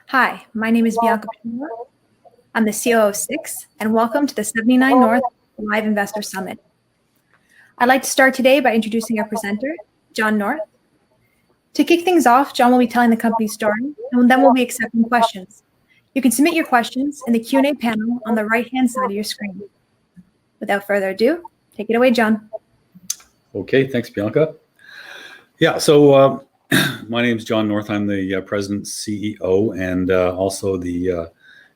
Hi, my name is Bianca Pima. I'm the CEO of Six, and welcome to the 79 North Live Investor Summit. I'd like to start today by introducing our presenter, Jon North. To kick things off, Jon will be telling the company's story, and then we'll be accepting questions. You can submit your questions in the Q&A panel on the right-hand side of your screen. Without further ado, take it away, Jon. Okay, thanks, Bianca. Yeah, so my name is Jon North. I'm the president, CEO, and also the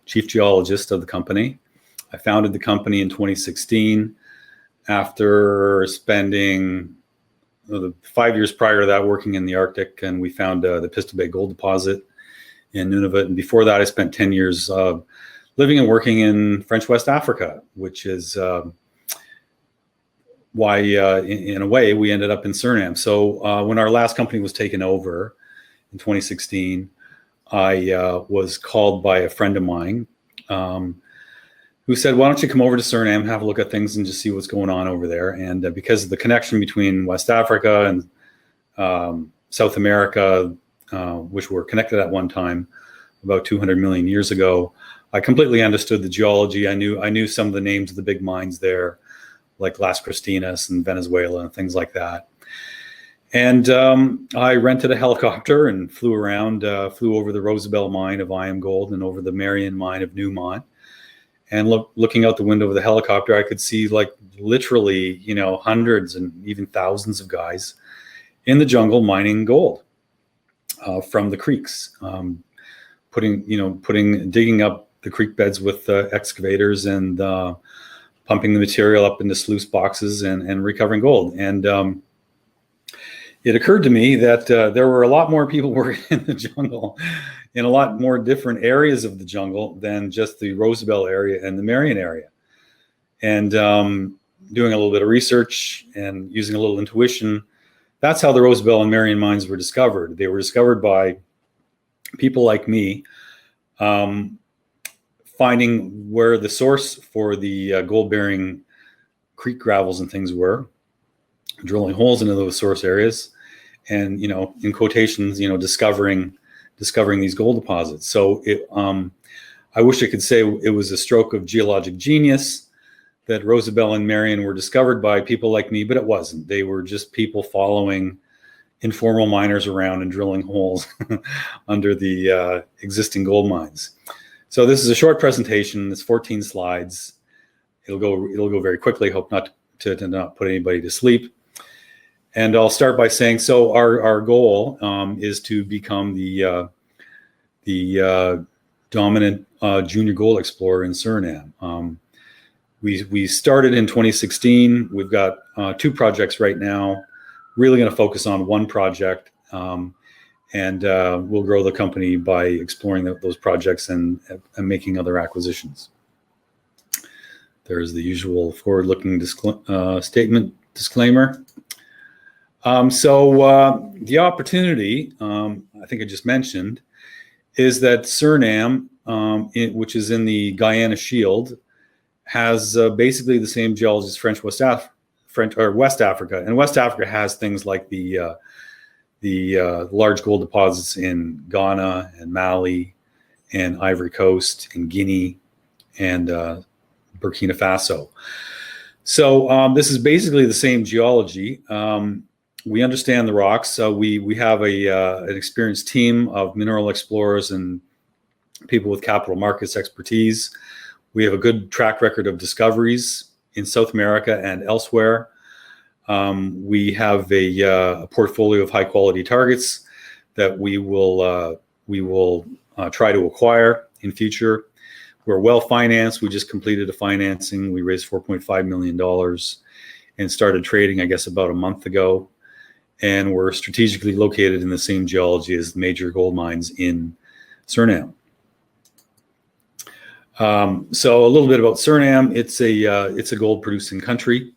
chief geologist of the company. I founded the company in 2016 after spending the 5 years prior to that working in the Arctic, and we found the Pistol Bay gold deposit in Nunavut. And before that, I spent 10 years living and working in French West Africa, which is why, in a way, we ended up in Suriname. So when our last company was taken over in 2016, I was called by a friend of mine who said, why don't you come over to Suriname, have a look at things and just see what's going on over there. And because of the connection between West Africa and South America, which were connected at one time about 200 million years ago, I completely understood the geology. I knew some of the names of the big mines there, like Las Cristinas and Venezuela and things like that. And I rented a helicopter and flew around, flew over the Rosabelle mine of IAMGOLD and over the Marion mine of Newmont. And looking out the window of the helicopter, I could see like literally, hundreds and even thousands of guys in the jungle mining gold from the creeks, digging up the creek beds with excavators and pumping the material up into sluice boxes and recovering gold. And it occurred to me that there were a lot more people working in the jungle in a lot more different areas of the jungle than just the Rosabelle area and the Marion area. And doing a little bit of research and using a little intuition, that's how the Rosabelle and Marion mines were discovered. They were discovered by people like me, finding where the source for the gold-bearing creek gravels and things were, drilling holes into those source areas, and in quotations, discovering these gold deposits. So I wish I could say it was a stroke of geologic genius that Rosabelle and Marion were discovered by people like me, but it wasn't. They were just people following informal miners around and drilling holes under the existing gold mines. So this is a short presentation. It's 14 slides. It'll go very quickly. Hope not to not put anybody to sleep. And I'll start by saying, so our goal is to become the dominant junior gold explorer in Suriname. We started in 2016. We've got 2 projects right now. Really going to focus on one project. And we'll grow the company by exploring those projects and making other acquisitions. There's the usual forward-looking statement disclaimer. So the opportunity, I think I just mentioned, is that Suriname, which is in the Guyana Shield, has basically the same geology as West Africa, and West Africa has things like the large gold deposits in Ghana and Mali and Ivory Coast and Guinea and Burkina Faso. So this is basically the same geology. We understand the rocks. We have an experienced team of mineral explorers and people with capital markets expertise. We have a good track record of discoveries in South America and elsewhere. We have a portfolio of high quality targets that we will try to acquire in future. We're well financed. We just completed a financing. We raised $4.5 million and started trading, I guess, about a month ago. And we're strategically located in the same geology as major gold mines in Suriname. So a little bit about Suriname. It's a gold producing country.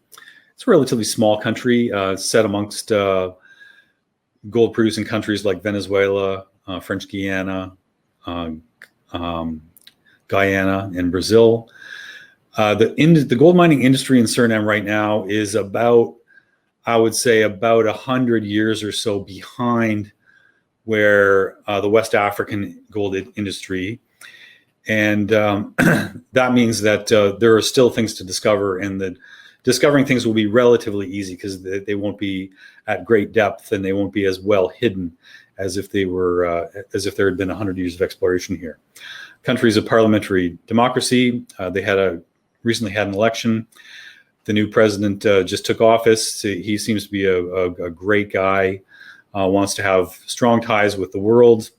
It's a relatively small country, set amongst gold producing countries like Venezuela, French Guiana, Guyana, and Brazil. The gold mining industry in Suriname right now is about, I would say, about 100 years or so behind where the West African gold industry. And that means that there are still things to discover, and that discovering things will be relatively easy because they won't be at great depth, and they won't be as well hidden as if they were as if there had been 100 years of exploration here. Countries of parliamentary democracy. They recently had an election. The new president just took office. He seems to be a great guy. Wants to have strong ties with the world.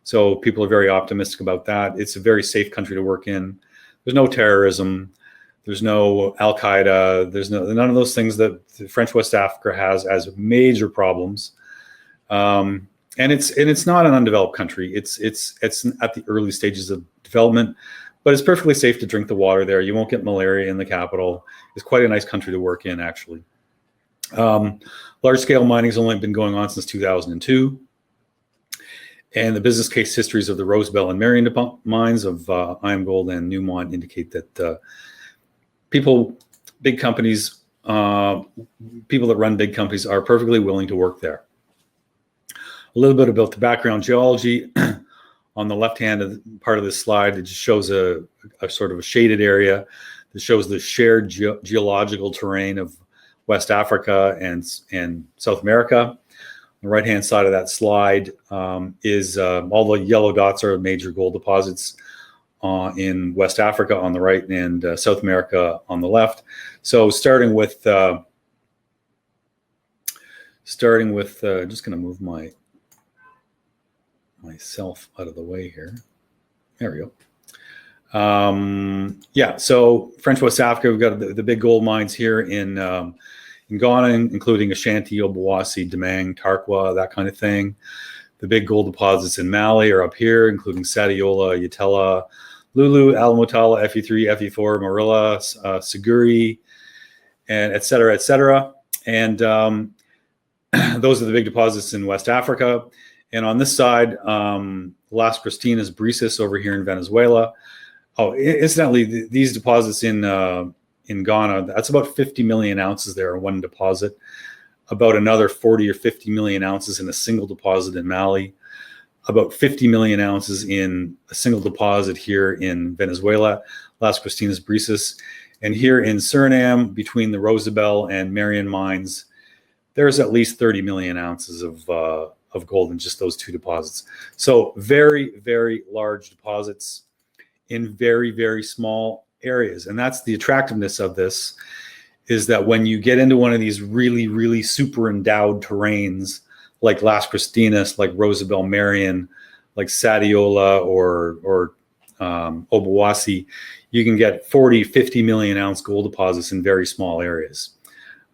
So people are very optimistic about that. It's a very safe country to work in. There's no terrorism. There's no Al Qaeda. There's none of those things that French West Africa has as major problems. And it's not an undeveloped country. It's at the early stages of development, but it's perfectly safe to drink the water there. You won't get malaria in the capital. It's quite a nice country to work in, actually. Large scale mining has only been going on since 2002. And the business case histories of the Rosebel and Marion mines of IAMGOLD and Newmont indicate that big companies, people that run big companies are perfectly willing to work there. A little bit about the background geology. On the left-hand part of this slide, it just shows a sort of a shaded area that shows the shared geological terrain of West Africa and South America. The right-hand side of that slide is all the yellow dots are major gold deposits in West Africa on the right and South America on the left. So starting with I'm just going to move myself out of the way here. There we go. Yeah, so French West Africa, we've got the big gold mines here in Ghana, including Ashanti, Obuasi, Damang, Tarkwa, that kind of thing. The big gold deposits in Mali are up here, including Sadiola, Yatela, Lulu, Alamotala, Fe3, Fe4, Marilla, Siguri, and et cetera, et cetera. And those are the big deposits in West Africa. And on this side, Las Cristinas Brises over here in Venezuela. Oh, incidentally, these deposits in Ghana, that's about 50 million ounces there in one deposit, about another 40 or 50 million ounces in a single deposit in Mali, about 50 million ounces in a single deposit here in Venezuela, Las Cristinas Brises. And here in Suriname, between the Rosebel and Marion mines, there's at least 30 million ounces of gold in just those two deposits. So very, very large deposits in very, very small areas. And that's the attractiveness of this, is that when you get into one of these really, really super endowed terrains, like Las Cristinas, like Rosebel Marion, like Sadiola or Obuasi, you can get 40, 50 million ounce gold deposits in very small areas.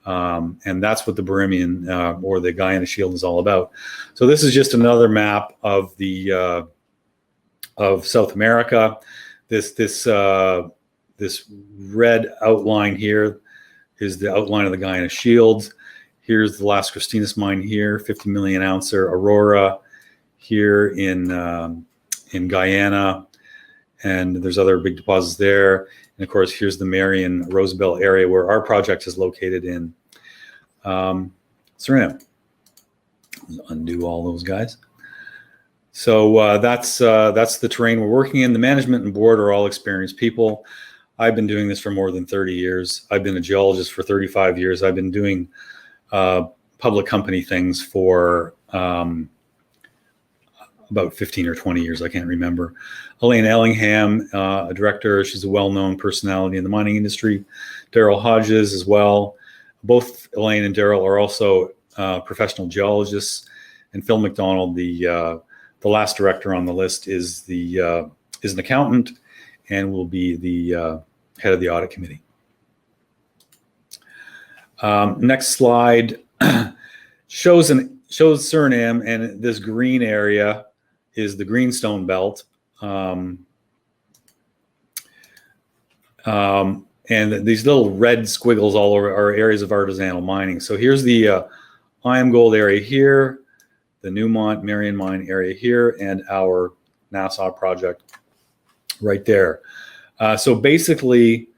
And that's what the Birimian or the Guyana Shield is all about. So this is just another map of the of South America. This red outline here is the outline of the Guyana Shield. Here's the Las Cristinas mine here, 50 million ouncer Aurora here in Guyana, and there's other big deposits there. And of course, here's the Marion Rosebel area where our project is located in Suriname. Undo all those guys. So that's the terrain we're working in. The management and board are all experienced people. I've been doing this for more than 30 years. I've been a geologist for 35 years. I've been doing public company things for about 15 or 20 years. I can't remember. Elaine Ellingham, a director. She's a well-known personality in the mining industry. Daryl Hodges as well. Both Elaine and Daryl are also professional geologists. And Phil McDonald, the last director on the list, is an accountant and will be the head of the audit committee. Next slide shows Suriname, and this green area is the Greenstone Belt. And these little red squiggles all over are areas of artisanal mining. So here's the IAMGOLD area here, the Newmont Marion mine area here, and our Nassau project right there. So basically,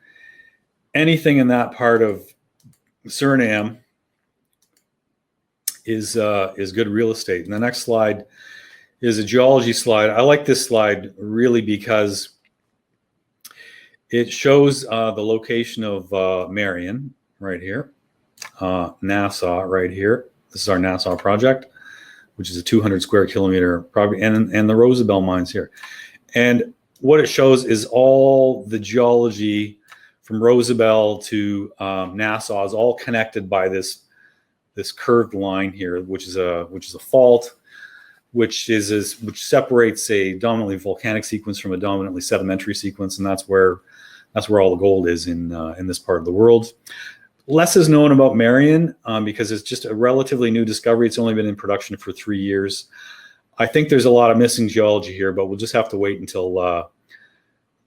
anything in that part of Suriname is good real estate. And the next slide is a geology slide. I like this slide really because it shows the location of Marion right here, Nassau right here. This is our Nassau project, which is a 200 square kilometer property, and the Rosabelle mines here. And what it shows is all the geology from Rosabelle to Nassau is all connected by this curved line here, which is a fault, which separates a dominantly volcanic sequence from a dominantly sedimentary sequence, and that's where all the gold is in this part of the world. Less is known about Marion because it's just a relatively new discovery. It's only been in production for 3 years. I think there's a lot of missing geology here, but we'll just have to wait until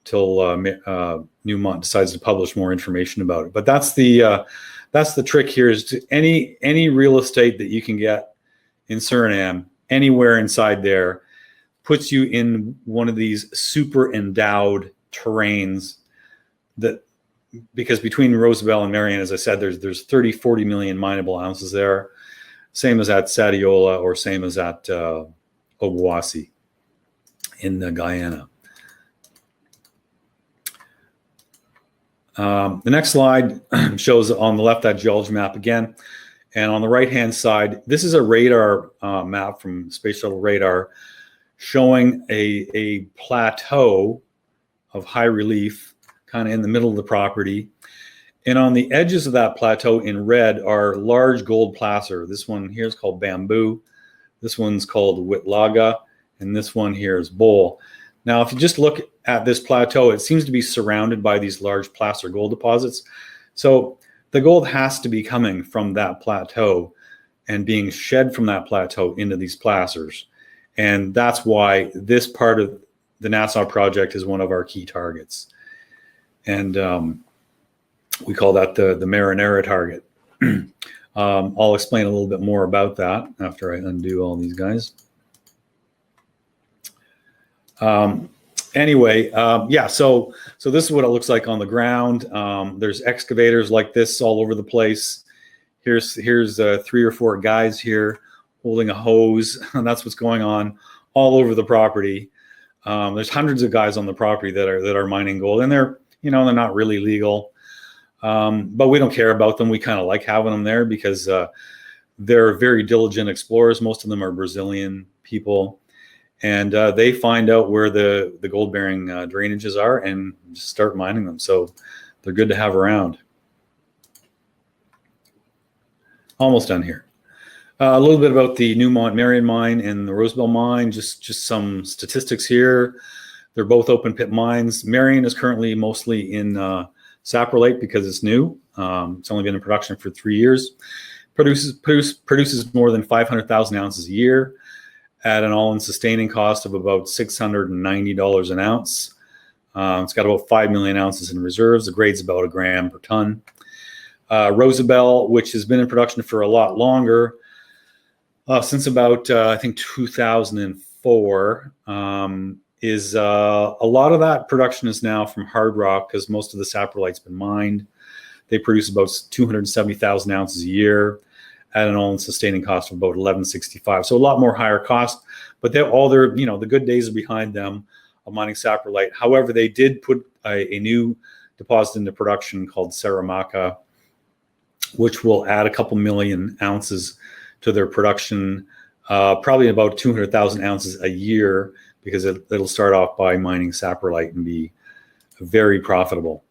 Newmont decides to publish more information about it. But that's the trick here, is to any real estate that you can get in Suriname, anywhere inside there, puts you in one of these super endowed terrains that, because between Rosabelle and Marion, as I said, there's 30-40 million mineable ounces there, same as at Sadiola or same as at Obuasi in Guyana. The next slide shows on the left that geology map again, and on the right-hand side, this is a radar map from Space Shuttle Radar showing a plateau of high relief kind of in the middle of the property. And on the edges of that plateau in red are large gold placer. This one here is called Bamboo. This one's called Whitlaga. And this one here is Bowl. Now, if you just look at this plateau, it seems to be surrounded by these large placer gold deposits. So the gold has to be coming from that plateau and being shed from that plateau into these placers. And that's why this part of the Nassau project is one of our key targets. And we call that the Marinara target. I'll explain a little bit more about that after I undo all these guys. Anyway, yeah, so this is what it looks like on the ground. There's excavators like this all over the place. Here's 3 or 4 guys here holding a hose, and that's what's going on all over the property. There's hundreds of guys on the property that are mining gold, and they're not really legal, but we don't care about them. We kind of like having them there because they're very diligent explorers. Most of them are Brazilian people, and they find out where the gold-bearing drainages are and just start mining them. So they're good to have around. Almost done here. A little bit about the Newmont Marion mine and the Rosabelle mine. Just some statistics here. They're both open pit mines. Marion is currently mostly in saprolite because it's new. It's only been in production for 3 years. Produces more than 500,000 ounces a year at an all-in sustaining cost of about $690 an ounce. It's got about 5 million ounces in reserves. The grade's about 1 gram per ton. Rosabelle, which has been in production for a lot longer, since about I think 2004. Is a lot of that production is now from hard rock because most of the saprolite's been mined. They produce about 270,000 ounces a year at an all-in sustaining cost of about $1165. So a lot more higher cost, but the good days are behind them of mining saprolite. However, they did put a new deposit into production called Saramacca, which will add a couple million ounces to their production, probably about 200,000 ounces a year, because it'll start off by mining saprolite and be very profitable.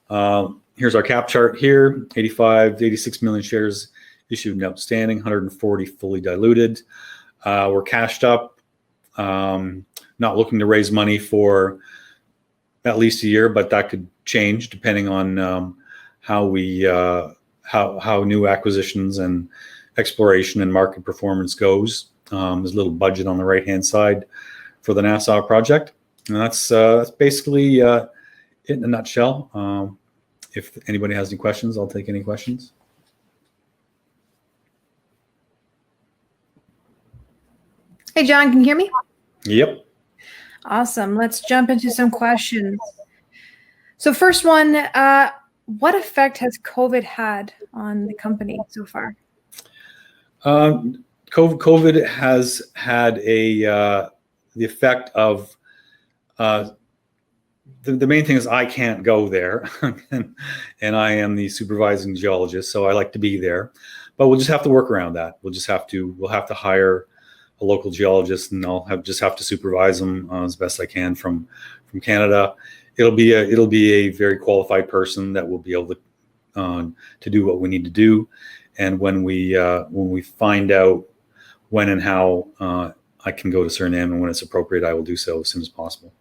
Here's our cap chart here, 85 to 86 million shares issued and outstanding, 140 fully diluted. We're cashed up, not looking to raise money for at least a year, but that could change depending on how new acquisitions and exploration and market performance goes. There's a little budget on the right-hand side for the Nassau project. And that's basically it in a nutshell. If anybody has any questions, I'll take any questions. Hey, John, can you hear me? Yep. Awesome. Let's jump into some questions. So first one, what effect has COVID had on the company so far? COVID has had the effect of the main thing is I can't go there, and I am the supervising geologist, so I like to be there. But we'll just have to work around that. We'll have to hire a local geologist, and I'll just have to supervise them as best I can from Canada. It'll be a very qualified person that will be able to do what we need to do. And when we find out when and how I can go to Suriname and when it's appropriate, I will do so as soon as possible.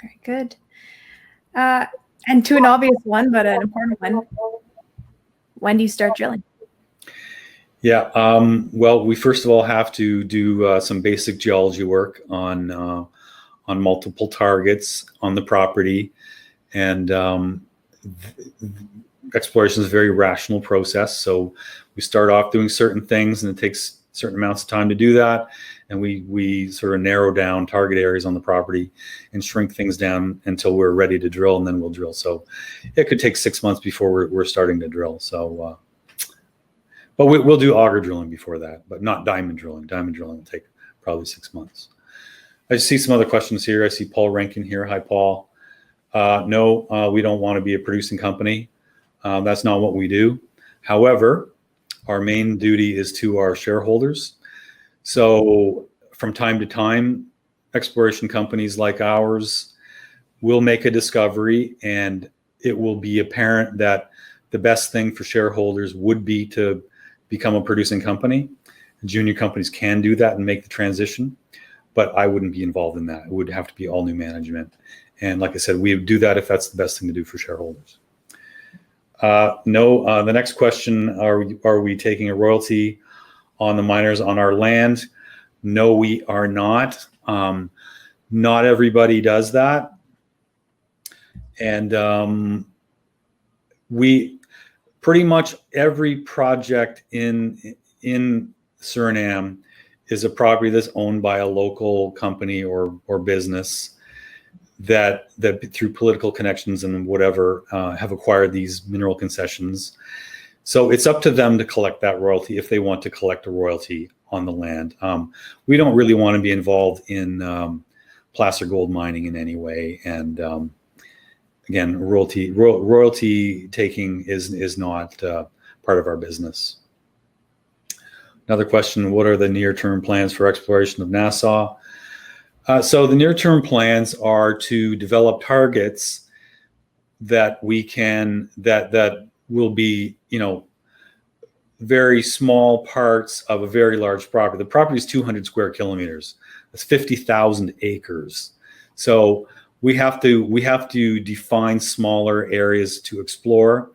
Very good. And to an obvious one, but an important one, when do you start drilling? Yeah, well, we first of all have to do some basic geology work on multiple targets on the property, and exploration is a very rational process. So we start off doing certain things, and it takes certain amounts of time to do that, and we sort of narrow down target areas on the property and shrink things down until we're ready to drill, and then we'll drill. So it could take 6 months before we're starting to drill. So. But we'll do auger drilling before that, but not diamond drilling. Diamond drilling will take probably 6 months. I see some other questions here. I see Paul Rankin here. Hi, Paul. No, we don't want to be a producing company. That's not what we do. However, our main duty is to our shareholders. So from time to time, exploration companies like ours will make a discovery, and it will be apparent that the best thing for shareholders would be to become a producing company. Junior companies can do that and make the transition, but I wouldn't be involved in that. It would have to be all new management. And like I said, we would do that if that's the best thing to do for shareholders. No, the next question, are we taking a royalty on the miners on our land? No, we are not. Not everybody does that. And we pretty much every project in Suriname is a property that's owned by a local company or business that through political connections and whatever have acquired these mineral concessions. So it's up to them to collect that royalty if they want to collect a royalty on the land. We don't really want to be involved in placer gold mining in any way, and again, royalty taking is not part of our business. Another question: what are the near-term plans for exploration of Nassau? So the near-term plans are to develop targets that we can that will be, very small parts of a very large property. The property is 200 square kilometers. That's 50,000 acres. So we have to define smaller areas to explore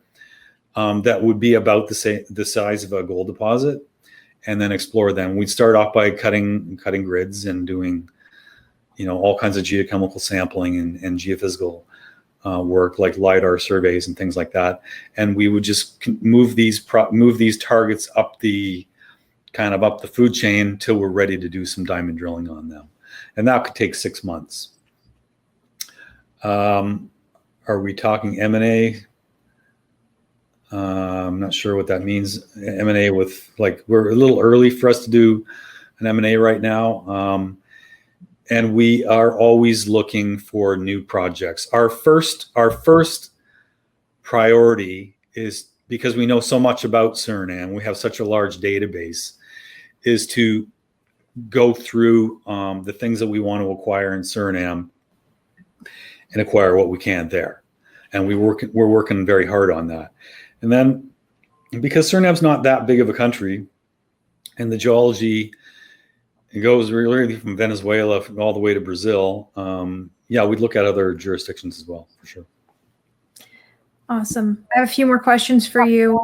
that would be about the size of a gold deposit, and then explore them. We'd start off by cutting grids and doing, all kinds of geochemical sampling and geophysical work like LiDAR surveys and things like that. And we would just move these targets up the food chain till we're ready to do some diamond drilling on them, and that could take 6 months. Are we talking M&A? I'm not sure what that means. M&A with, we're a little early for us to do an M&A right now. And we are always looking for new projects. Our first priority is, because we know so much about Suriname, we have such a large database, is to go through the things that we want to acquire in Suriname and acquire what we can there. And we're working very hard on that. And then, because Suriname's not that big of a country, and the geology, it goes really from Venezuela all the way to Brazil, we'd look at other jurisdictions as well, for sure. Awesome. I have a few more questions for you.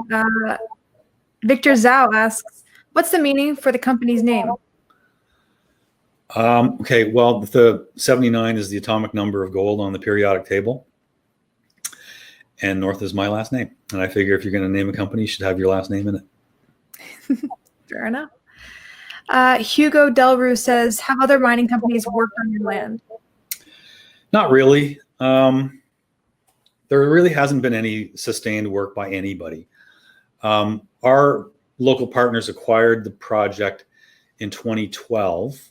Victor Zhao asks, what's the meaning for the company's name? Okay, well, the 79 is the atomic number of gold on the periodic table, and North is my last name. And I figure if you're going to name a company, you should have your last name in it. Fair enough. Hugo Delrue says, have other mining companies worked on your land? Not really. There really hasn't been any sustained work by anybody. Our local partners acquired the project in 2012.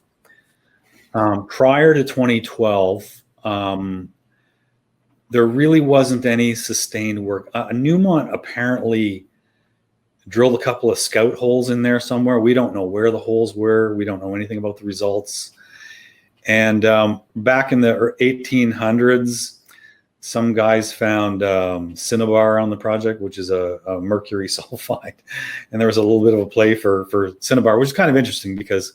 Prior to 2012, there really wasn't any sustained work. Newmont apparently drilled a couple of scout holes in there somewhere. We don't know where the holes were. We don't know anything about the results. And back in the 1800s, some guys found cinnabar on the project, which is a mercury sulfide. And there was a little bit of a play for cinnabar, which is kind of interesting because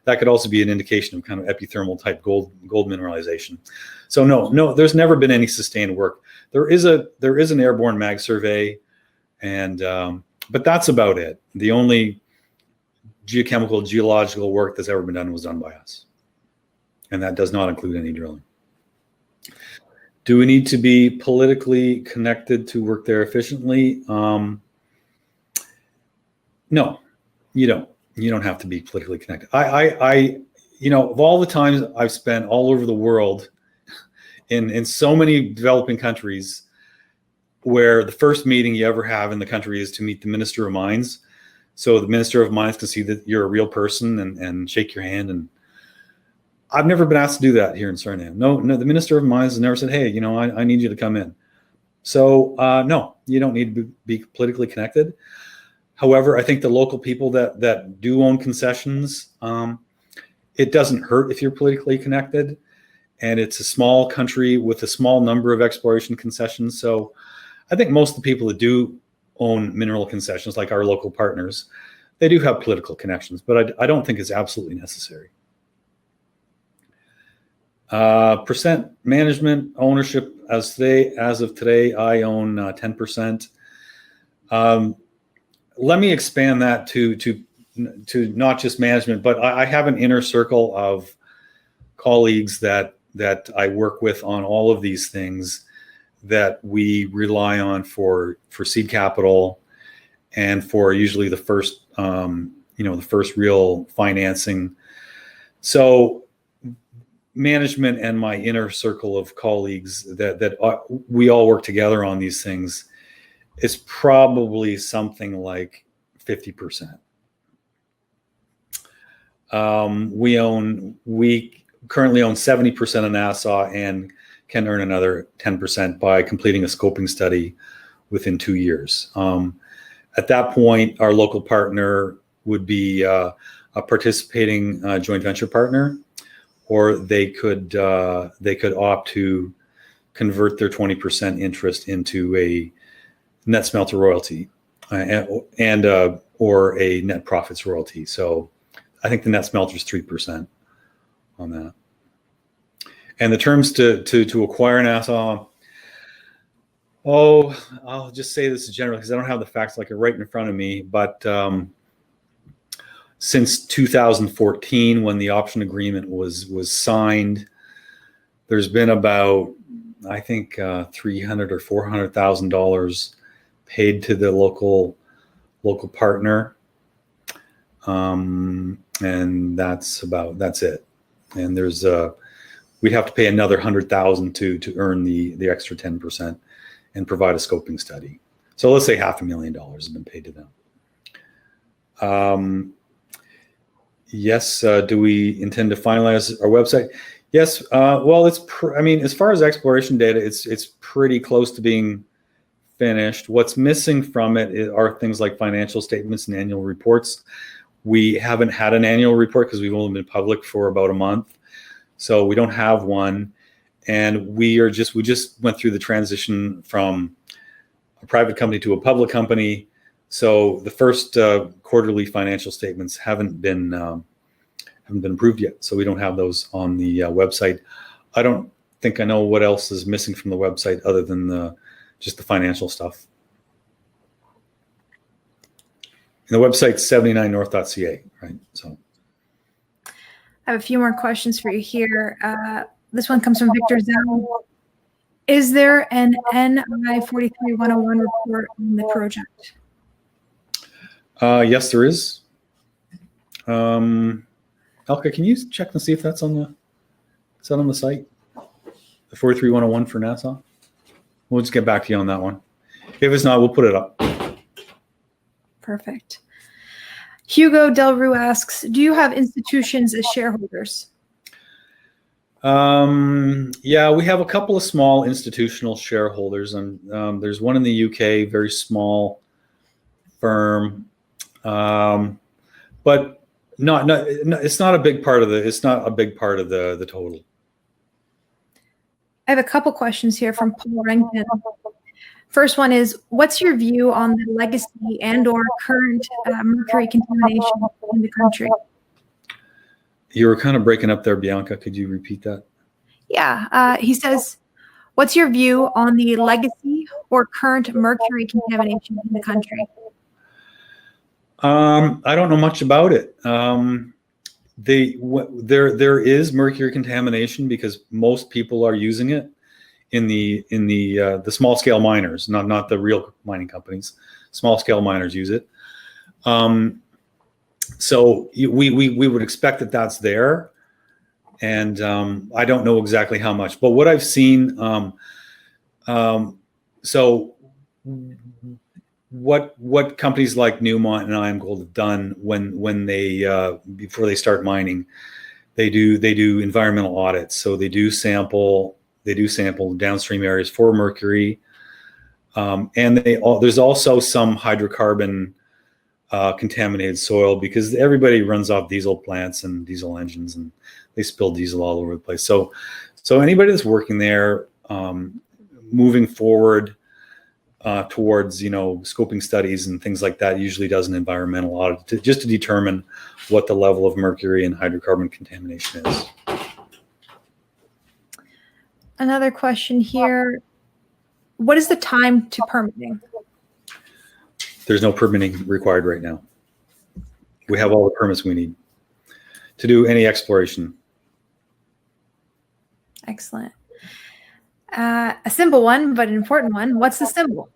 that could also be an indication of kind of epithermal type gold mineralization. So no, there's never been any sustained work. There is an airborne mag survey, and but that's about it. The only geological work that's ever been done was done by us, and that does not include any drilling. Do we need to be politically connected to work there efficiently? No, you don't. You don't have to be politically connected. Of all the times I've spent all over the world in so many developing countries, where the first meeting you ever have in the country is to meet the Minister of Mines. So the Minister of Mines can see that you're a real person and shake your hand. And I've never been asked to do that here in Suriname. No, the Minister of Mines has never said, hey, I need you to come in. So no, you don't need to be politically connected. However, I think the local people that do own concessions, it doesn't hurt if you're politically connected. And it's a small country with a small number of exploration concessions. So I think most of the people that do own mineral concessions, like our local partners, they do have political connections, but I don't think it's absolutely necessary. Percent management ownership as of today, I own 10%. Let me expand that to not just management, but I have an inner circle of colleagues that I work with on all of these things that we rely on for seed capital and for usually the first real financing. So management and my inner circle of colleagues that we all work together on these things is probably something like 50%. We currently own 70% of Nassau and can earn another 10% by completing a scoping study within 2 years. At that point, our local partner would be a participating joint venture partner, or they could opt to convert their 20% interest into a net smelter royalty and or a net profits royalty. So I think the net smelter is 3% on that. And the terms to acquire Nassau, I'll just say this generally because I don't have the facts like it right in front of me, but since 2014, when the option agreement was signed, there's been about, I think, $300,000 or $400,000 paid to the local partner, and that's it. And there's we'd have to pay another $100,000 to earn the extra 10% and provide a scoping study. So let's say $500,000 has been paid to them. Yes. Do we intend to finalize our website? Yes. Well, as far as exploration data, it's pretty close to being finished. What's missing from it are things like financial statements and annual reports. We haven't had an annual report because we've only been public for about a month. So we don't have one. And we just went through the transition from a private company to a public company. So the first quarterly financial statements haven't been approved yet. So we don't have those on the website. I don't think I know what else is missing from the website other than just the financial stuff. And the website's 79north.ca, right? So I have a few more questions for you here. This one comes from Victor Zell. Is there an NI43101 report on the project? Yes, there is. Elka, can you check and see if that's on the site? The 43101 for Nassau? We'll just get back to you on that one. If it's not, we'll put it up. Perfect. Hugo Del Rue asks, do you have institutions as shareholders? Yeah, we have a couple of small institutional shareholders, and there's one in the UK, very small firm, but not it's not a big part of the total. I have a couple questions here from Paul Rankin. First one is, what's your view on the legacy and/or current mercury contamination in the country? You were kind of breaking up there, Bianca. Could you repeat that? Yeah, he says, what's your view on the legacy or current mercury contamination in the country? I don't know much about it. There is mercury contamination because most people are using it in the small scale miners, not the real mining companies. Small scale miners use it. So we would expect that that's there, and I don't know exactly how much, but what I've seen. So what companies like Newmont and IAMGOLD have done when they before they start mining, they do environmental audits. So they do sample downstream areas for mercury, and there's also some hydrocarbon contaminated soil, because everybody runs off diesel plants and diesel engines, and they spill diesel all over the place. So anybody that's working there, moving forward towards scoping studies and things like that, usually does an environmental audit just to determine what the level of mercury and hydrocarbon contamination is. Another question here. What is the time to permitting? There's no permitting required right now. We have all the permits we need to do any exploration. Excellent. A simple one, but an important one. What's the symbol?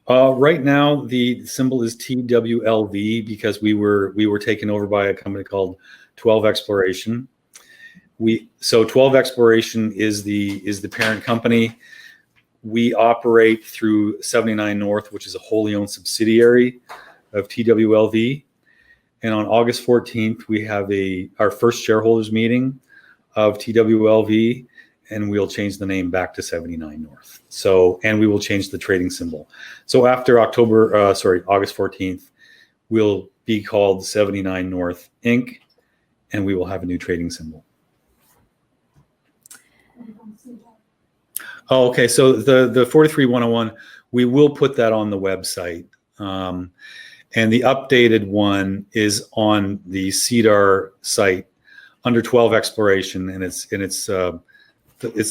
Right now, the symbol is TWLV because we were taken over by a company called 12 Exploration. So 12 Exploration is the parent company. We operate through 79North, which is a wholly owned subsidiary of TWLV. And on August 14th, we have our first shareholders meeting of TWLV, and we'll change the name back to 79North. So, and we will change the trading symbol. So after August 14th, we'll be called 79North Inc., and we will have a new trading symbol. Oh, okay. So the 43101, we will put that on the website. And the updated one is on the CEDAR site under 12 Exploration, and it's the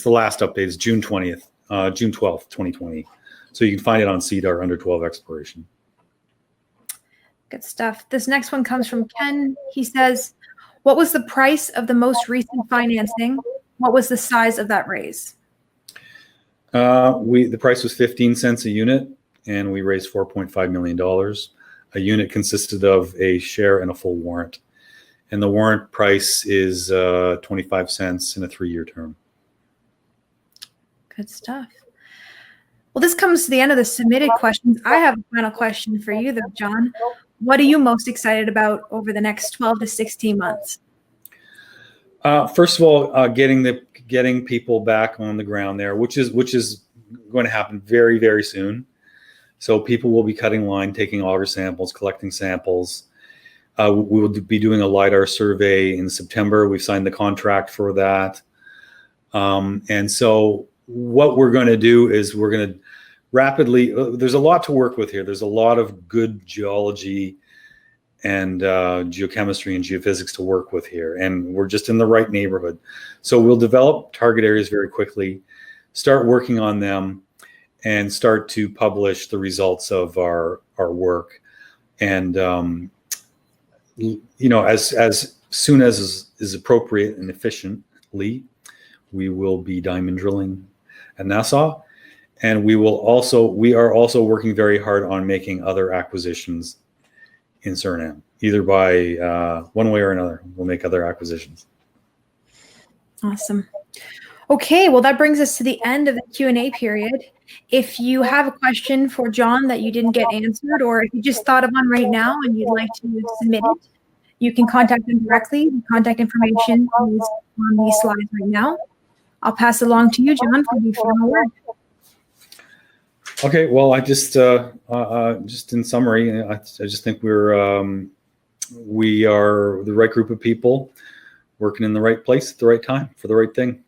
last update is June 12th, 2020. So you can find it on CEDAR under 12 Exploration. Good stuff. This next one comes from Ken. He says, what was the price of the most recent financing? What was the size of that raise? The price was 15 cents a unit, and we raised $4.5 million. A unit consisted of a share and a full warrant. And the warrant price is 25 cents in a 3-year term. Good stuff. Well, this comes to the end of the submitted questions. I have a final question for you, though, Jon. What are you most excited about over the next 12 to 16 months? First of all, getting people back on the ground there, which is going to happen very, very soon. So people will be cutting line, taking auger samples, collecting samples. We will be doing a LiDAR survey in September. We've signed the contract for that. And so what we're going to do is we're going to rapidly, there's a lot to work with here. There's a lot of good geology and geochemistry and geophysics to work with here. And we're just in the right neighborhood. So we'll develop target areas very quickly, start working on them, and start to publish the results of our work. And, as soon as is appropriate and efficiently, we will be diamond drilling at Nassau. And we are also working very hard on making other acquisitions in Suriname, either by one way or another. We'll make other acquisitions. Awesome. Okay, well, that brings us to the end of the Q&A period. If you have a question for Jon that you didn't get answered, or if you just thought of one right now and you'd like to submit it, you can contact them directly. The contact information is on these slides right now. I'll pass it along to you, Jon, for the final word. Okay, well, I just in summary, I just think we are the right group of people working in the right place at the right time for the right thing.